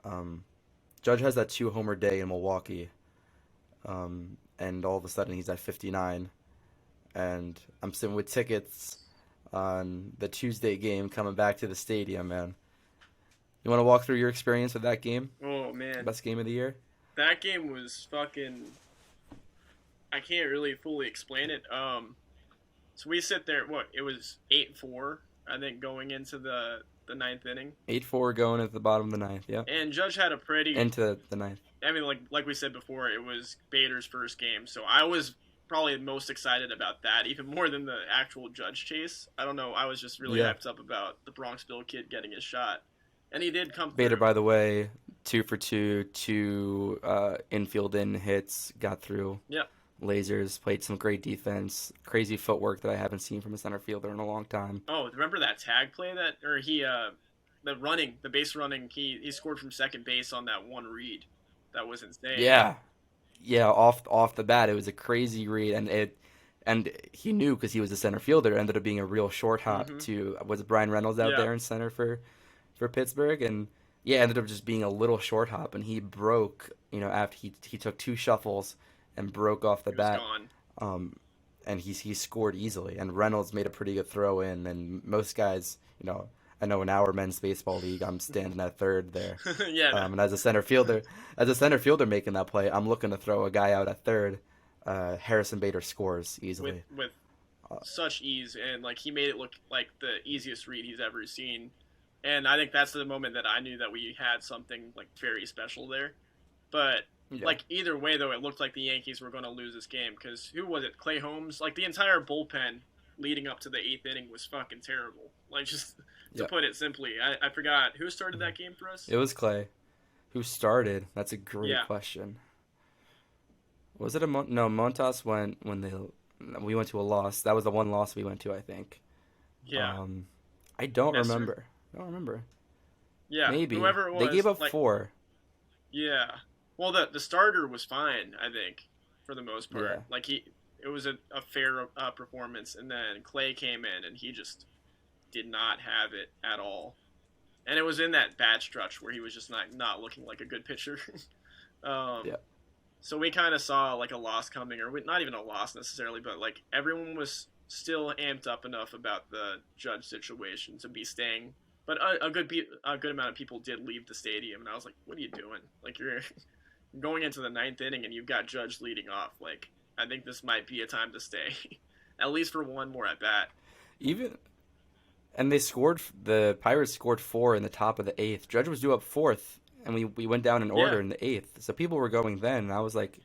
Um, Judge has that two-homer day in Milwaukee, and all of a sudden he's at 59, and I'm sitting with tickets on the Tuesday game coming back to the stadium, man. You want to walk through your experience with that game? Oh man, Best game of the year? that game was fucking. I can't really fully explain it. So we sit there. What it was 8-4, I think, going into the ninth inning, 8-4 going at the bottom of the ninth, yep. and Judge had a pretty. Into the ninth. I mean, like we said before, it was Bader's first game, so I was probably most excited about that, even more than the actual Judge chase. I don't know. I was just really Yeah. hyped up about the Bronxville kid getting his shot, and he did come Bader, through. by the way, 2 for 2, two infield in hits, got through Yep. lasers, played some great defense, crazy footwork that I haven't seen from a center fielder in a long time. Oh, remember that tag play that, or the base running, he scored from second base on that one read. That was insane. Yeah, yeah, off the bat, it was a crazy read, and he knew because he was a center fielder. It ended up being a real short hop Mm-hmm. to was Brian Reynolds out Yeah, there in center for Pittsburgh, and yeah, ended up just being a little short hop, and he broke. After he took two shuffles and broke off the he was bat, gone. um, and he scored easily. And Reynolds made a pretty good throw in, and most guys, I know in our men's baseball league, I'm standing at third there. Yeah, no, And as a center fielder making that play, I'm looking to throw a guy out at third. Harrison Bader scores with easily. with Uh, such ease, and like he made it look like the easiest read he's ever seen. And I think that's the moment that I knew that we had something like very special there. But yeah, like either way, though, it looked like the Yankees were going to lose this game because who was it? Clay Holmes. Like the entire bullpen leading up to the eighth inning was fucking terrible. Like just to yeah. put it simply, I forgot who started Mhm. that game for us. It was Clay who started. That's a great Yeah, question. Was it no? Montas went when we went to a loss. That was the one loss we went to, I think. yeah, Um, I don't Nestor. remember. I don't remember. Yeah, Maybe whoever it they gave was. up Like four. yeah. Well, the starter was fine, I think, for the most Yeah, part. Like it was a fair performance, and then Clay came in and he just did not have it at all. And it was in that bad stretch where he was just not looking like a good pitcher. um, yeah, so we kind of saw like a loss coming, or not even a loss necessarily, but like everyone was still amped up enough about the Judge situation to be staying. But a good amount of people did leave the stadium, and I was like, "What are you doing? Like you're going into the ninth inning and you've got Judge leading off. Like I think this might be a time to stay, at least for one more at bat." even and the Pirates scored four in the top of the eighth. Judge was due up fourth, and we went down in Yeah. order in the eighth. So people were going then, and I was like,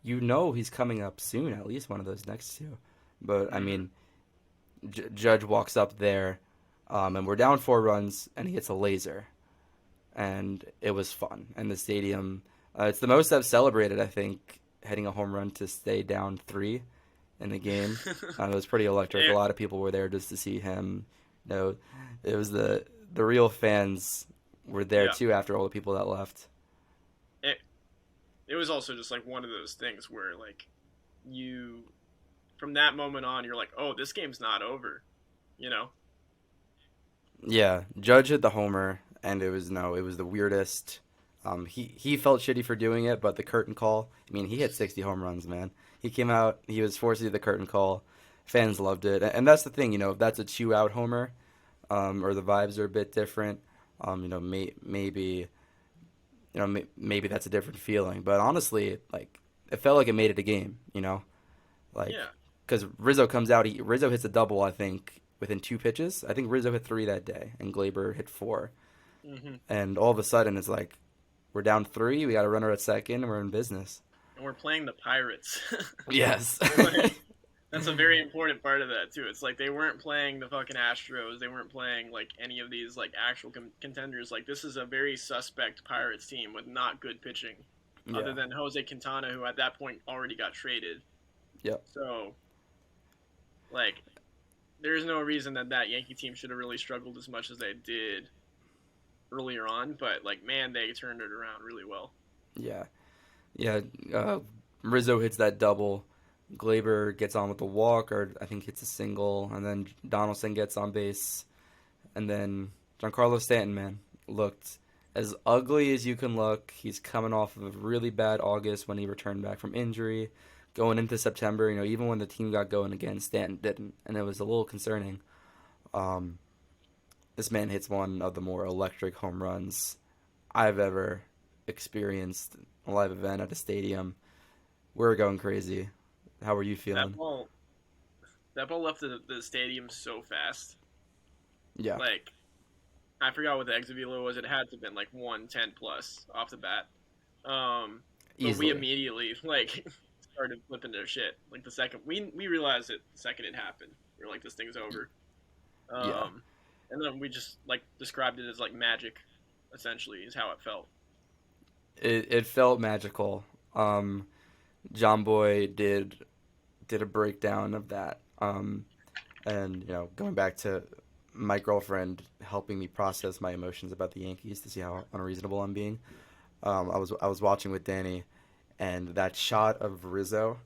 he's coming up soon, at least one of those next two. But I Mm-hmm. mean, Judge walks up there, and we're down 4 runs, and he hits a laser, and it was fun. And the stadium, it's the most I've celebrated, I think, hitting a home run to stay down three in the game. It was pretty electric. A it, lot of people were there just to see him. You know, it was the real fans were there yeah. too after all the people that left. It it was also just like one of those things where like you from that moment on you're like, oh, this game's not over, you know? Yeah, Judge hit the homer, and it was no, it was the weirdest. He felt shitty for doing it, but the curtain call. I mean, he hit 60 home runs, man. He came out. He was forced to do the curtain call. Fans loved it, and that's the thing. If that's a two-out homer, or the vibes are a bit different, maybe maybe that's a different feeling. But honestly, like it felt like it made it a game. Like Yeah. because Rizzo comes out. Rizzo hits a double, I think, within two pitches. I think Rizzo hit three that day, and Glaber hit four. Mm-hmm. And all of a sudden, it's like we're down three. We got a runner at second, and we're in business. And we're playing the Pirates. Yes. Like that's a very important part of that too. It's like they weren't playing the fucking Astros. They weren't playing like any of these like actual contenders. Like this is a very suspect Pirates team with not good pitching, other Yeah. than Jose Quintana, who at that point already got traded. Yep. So like, there's no reason that Yankee team should have really struggled as much as they did earlier on. But like, man, they turned it around really well. Yeah. Yeah. Rizzo hits that double. Glaber gets on with the walk, or I think hits a single, and then Donaldson gets on base, and then Giancarlo Stanton, man, looked as ugly as you can look. He's coming off of a really bad August when he returned back from injury. Going into September, even when the team got going again, Stanton didn't, and it was a little concerning. Um, this man hits one of the more electric home runs I've ever experienced a live event at a stadium. We were going crazy. How were you That feeling? ball, that ball left the stadium so fast. Yeah, Like I forgot what the exit velo was. It had to have been like 110 plus off the bat. But we easily. immediately like started flipping their shit. Like the second we realized it the second it happened. We were like, this thing's over. Yeah, Um, and then we just like described it as like magic, essentially, is how it felt. it felt magical. Um, John Boy did a breakdown of that. And going back to my girlfriend helping me process my emotions about the Yankees to see how unreasonable I'm being. I was watching with Danny, and that shot of Rizzo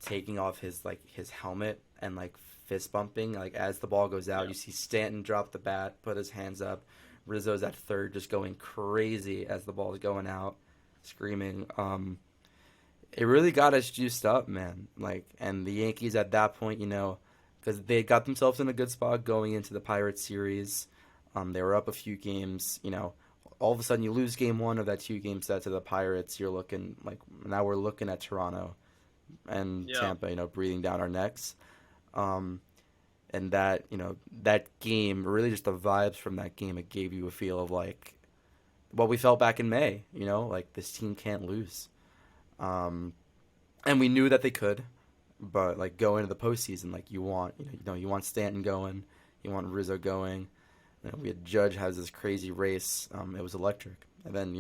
taking off his helmet and fist bumping as the ball goes out. Yeah, You see Stanton drop the bat, put his hands up. Rizzo's at third, just going crazy as the ball is going out, screaming. It really got us juiced up, man. And the Yankees at that point, because they got themselves in a good spot going into the Pirates series. They were up a few games. All of a sudden you lose game one of that two-game set to the Pirates. You're looking like now we're looking at Toronto and yeah, Tampa, breathing down our necks. Um, and that game, really just the vibes from that game, it gave you a feel of what we felt back in May. Like this team can't lose. Um, and we knew that they could, but going into the postseason, you want Stanton going, you want Rizzo going. We had Judge has this crazy race. It was electric, and then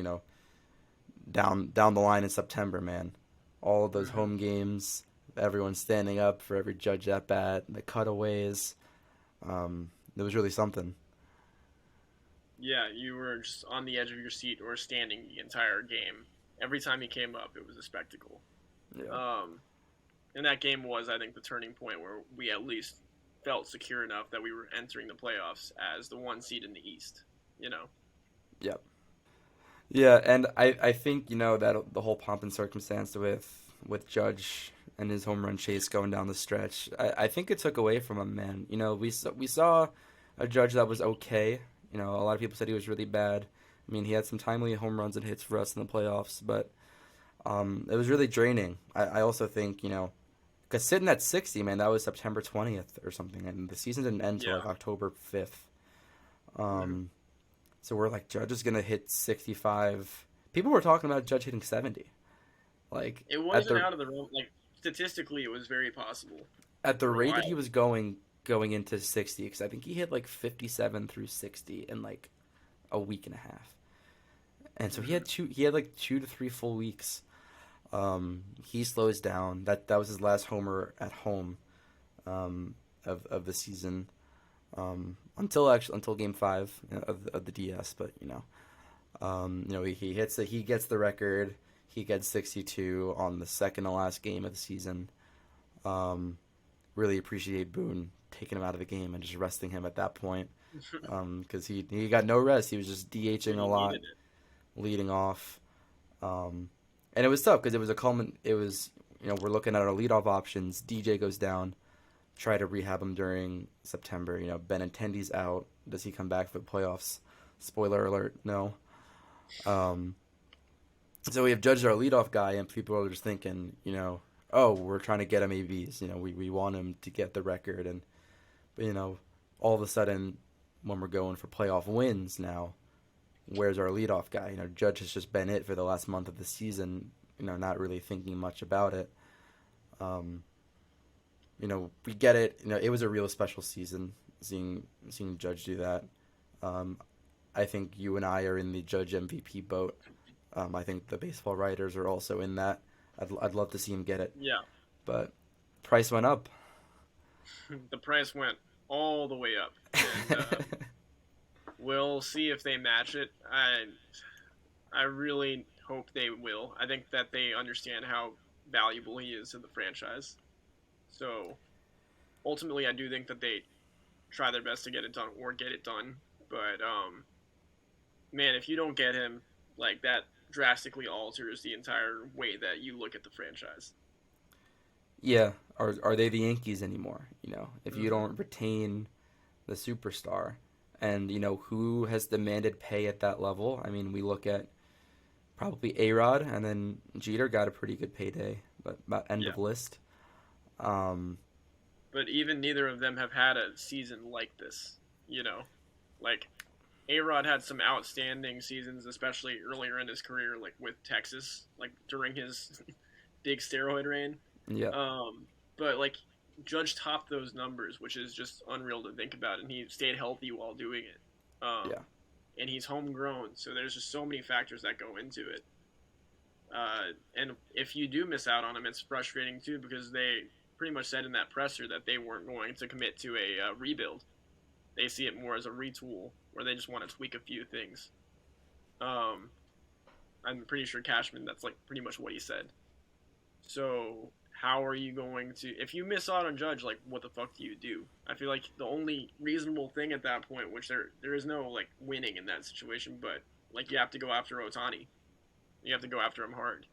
down the line in September, man, all of those hmm home games, everyone standing up for every Judge at bat, the cutaways. It was really something. yeah. You were just on the edge of your seat or standing the entire game. Every time he came up, it was a spectacle. Yeah. Um, and that game was, I think, the turning point where we at least felt secure enough that we were entering the playoffs as the one seed in the East. You know, Yep. Yeah, and I think that the whole pomp and circumstance with Judge and his home run chase going down the stretch, I think it took away from him, man. We saw a Judge that was okay. A lot of people said he was really bad. I mean, he had some timely home runs and hits for us in the playoffs, but it was really draining. I also think because sitting at 60, man, that was September 20th or something, and the season didn't end till yeah. October 5th. hmm Um, so we're like, Judge is gonna hit 65. People were talking about Judge hitting 70. Like It at wasn't the out of the realm. Like statistically, it was very possible at the for a rate that he while. was going into 60, because I think he hit 57 through 60 in a week and a half, and so hmm he had 2 to 3 full weeks. He slows down. That was his last homer at home of the season. Until game five of the DS, but he hits it. He gets the record. He gets 62 on the second to last game of the season. Um, really appreciate Boone taking him out of the game and just resting him at that point, because he got no rest. He was just DHing and a he lot, needed it. leading off, um, and it was tough because it was a culmin. It was we're looking at our leadoff options. DJ goes down. Try to rehab him during September. Benintendi's out. Does he come back for the playoffs? Spoiler alert, no. Um, so we have Judge our leadoff guy, and people are just thinking, oh, we're trying to get him ABs. We want him to get the record, and but all of a sudden, when we're going for playoff wins now, where's our leadoff guy? Judge has just been it for the last month of the season. Not really thinking much about it. Um, we get it. It was a real special season seeing Judge do that. Um, I think you and I are in the Judge MVP boat. I think the baseball writers are also in that. I'd love to see him get it, Yeah, but price went up. the price went all the way up, and we'll see if they match it. I really hope they will. I think that they understand how valuable he is to the franchise. So ultimately, I do think that they try their best to get it done or get it done. But man, if you don't get him, like that drastically alters the entire way that you look at the franchise. Yeah, are they the Yankees anymore? If you Hmm. don't retain the superstar, and who has demanded pay at that level? I mean, we look at probably A-Rod, and then Jeter got a pretty good payday, but about end Yeah, of list. Um, but even neither of them have had a season like this. You know, like A Rod had some outstanding seasons, especially earlier in his career, like with Texas, like during his big steroid reign. yeah, Um, but like Judge topped those numbers, which is just unreal to think about, and he stayed healthy while doing it. yeah. And he's homegrown, so there's just so many factors that go into it. And if you do miss out on him, it's frustrating too because they pretty much said in that presser that they weren't going to commit to a rebuild. They see it more as a retool, where they just want to tweak a few things. Um, I'm pretty sure Cashman, that's like pretty much what he said. So how are you going to, if you miss out on Judge, like what the fuck do you do? I feel like the only reasonable thing at that point, which there is no like winning in that situation, but like you have to go after Otani, you have to go after him hard.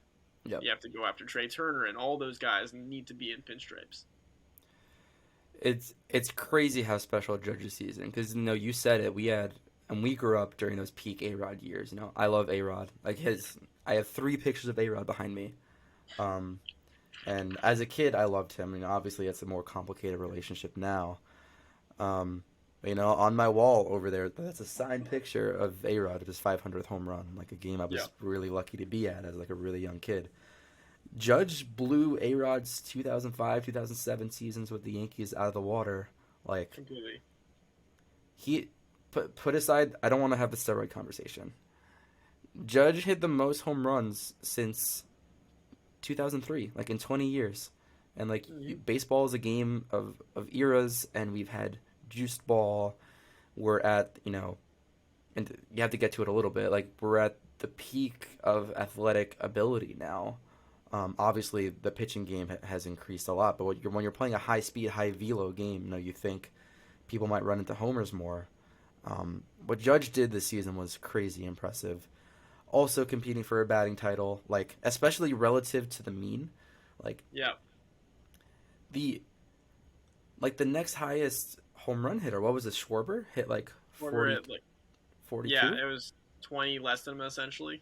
Yep. You have to go after Trey Turner, and all those guys need to be in pinstripes. It's crazy how special Judge's season, because you said it. We grew up during those peak A-Rod years. I love A-Rod. Like I have 3 pictures of A-Rod behind me. Um, and as a kid, I loved him. Obviously, it's a more complicated relationship now. Um, on my wall over there, that's a signed picture of A-Rod at his 500th home run, like a game I Yeah, was really lucky to be at as like a really young kid. Judge blew A-Rod's 2005, 2007 seasons with the Yankees out of the water. Like completely. he put aside, I don't want to have the steroid conversation. Judge hit the most home runs since 2003, like in 20 years. And like Mm-hmm. baseball is a game of eras, and we've had juiced ball. We're at, and you have to get to it a little bit. Like we're at the peak of athletic ability now. Obviously, the pitching game has increased a lot, but when you're playing a high speed, high velo game, you think people might run into homers more. What Judge did this season was crazy impressive. Also competing for a batting title, like especially relative to the mean, like Yeah, the the next highest home run hitter. What was it? Schwarber hit like Porter 40, at like, yeah, 42. it was 20 less than him essentially.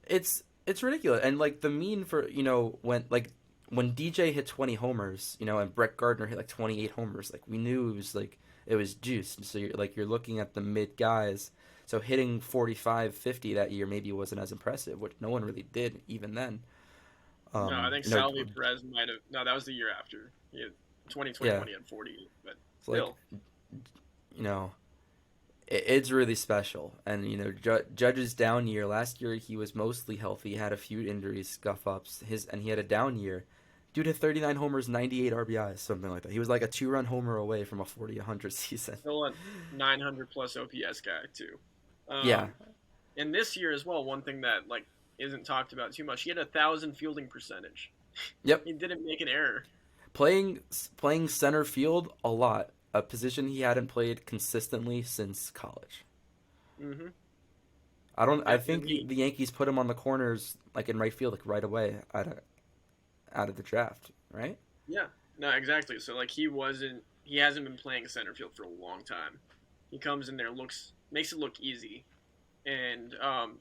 It's ridiculous, and like the mean for when DJ hit 20 homers, and Brett Gardner hit like 28 homers, like we knew it was juiced. So you're looking at the mid guys. So hitting 45, 50 that year maybe wasn't as impressive, which no one really did even then. No, I think You know, Salvi Perez might have. No, that was the year after. He had yeah. 2021. He had 40, but It's like still. you know, it's really special. And Judge's down year last year, he was mostly healthy. He had a few injuries, scuff ups. He had a down year. Dude had 39 homers, 98 RBIs, something like that. He was like a 2-run homer away from a 40-100 season. Still a 900 plus OPS guy too. Yeah. Um, and this year as well, one thing that like isn't talked about too much, he had 1,000 fielding percentage. Yep. He didn't make an error. Playing playing center field a lot, a position he hadn't played consistently since college. Hmm. I Yeah, think the Yankees put him on the corners like in right field like right away out of the draft, right? yeah, no, exactly. So like he hasn't been playing center field for a long time. He comes in there, looks makes it look easy, and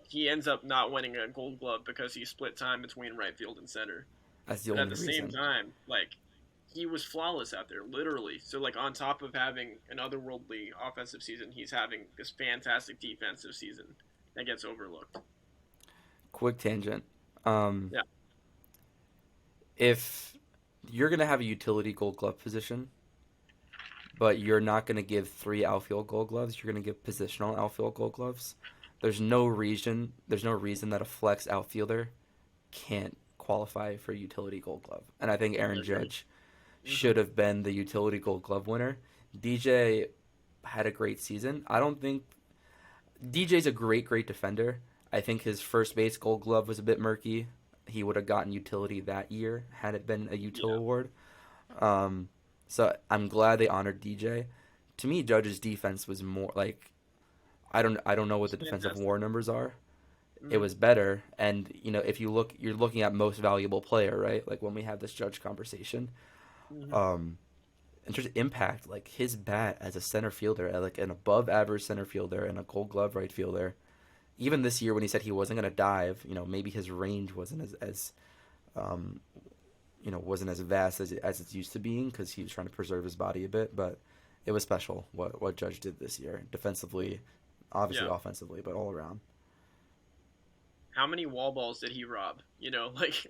he ends up not winning a Gold Glove because he split time between right field and center. That's the But at only the same reason. time, like he was flawless out there, literally. So like on top of having an otherworldly offensive season, he's having this fantastic defensive season that gets overlooked. Quick tangent. Um, Yeah, if you're gonna have a utility Gold Glove position, but you're not gonna give 3 outfield Gold Gloves, you're gonna give positional outfield Gold Gloves. There's no reason that a flex outfielder can't qualify for a utility Gold Glove. And I think Aaron agreed. Judge Hmm. should have been the utility Gold Glove winner. DJ had a great season. I don't think DJ's a great defender. I think his first base Gold Glove was a bit murky. He would have gotten utility that year had it been a util Yeah, award. Um, so I'm glad they honored DJ. To me, Judge's defense was more like I don't know what It's the defensive fantastic. WAR numbers are. It Hmm. was better, and if you look, you're looking at most valuable player, right? Like when we have this Judge conversation, Hmm. um, in terms of impact, like his bat as a center fielder, like an above average center fielder and a Gold Glove right fielder. Even this year when he said he wasn't going to dive, maybe his range wasn't as um, wasn't as vast as it's used to being because he was trying to preserve his body a bit. But it was special what Judge did this year defensively, obviously Yeah. offensively, but all around. How many wall balls did he rob? Like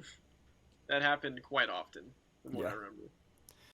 that happened quite often, from what I Yeah, remember.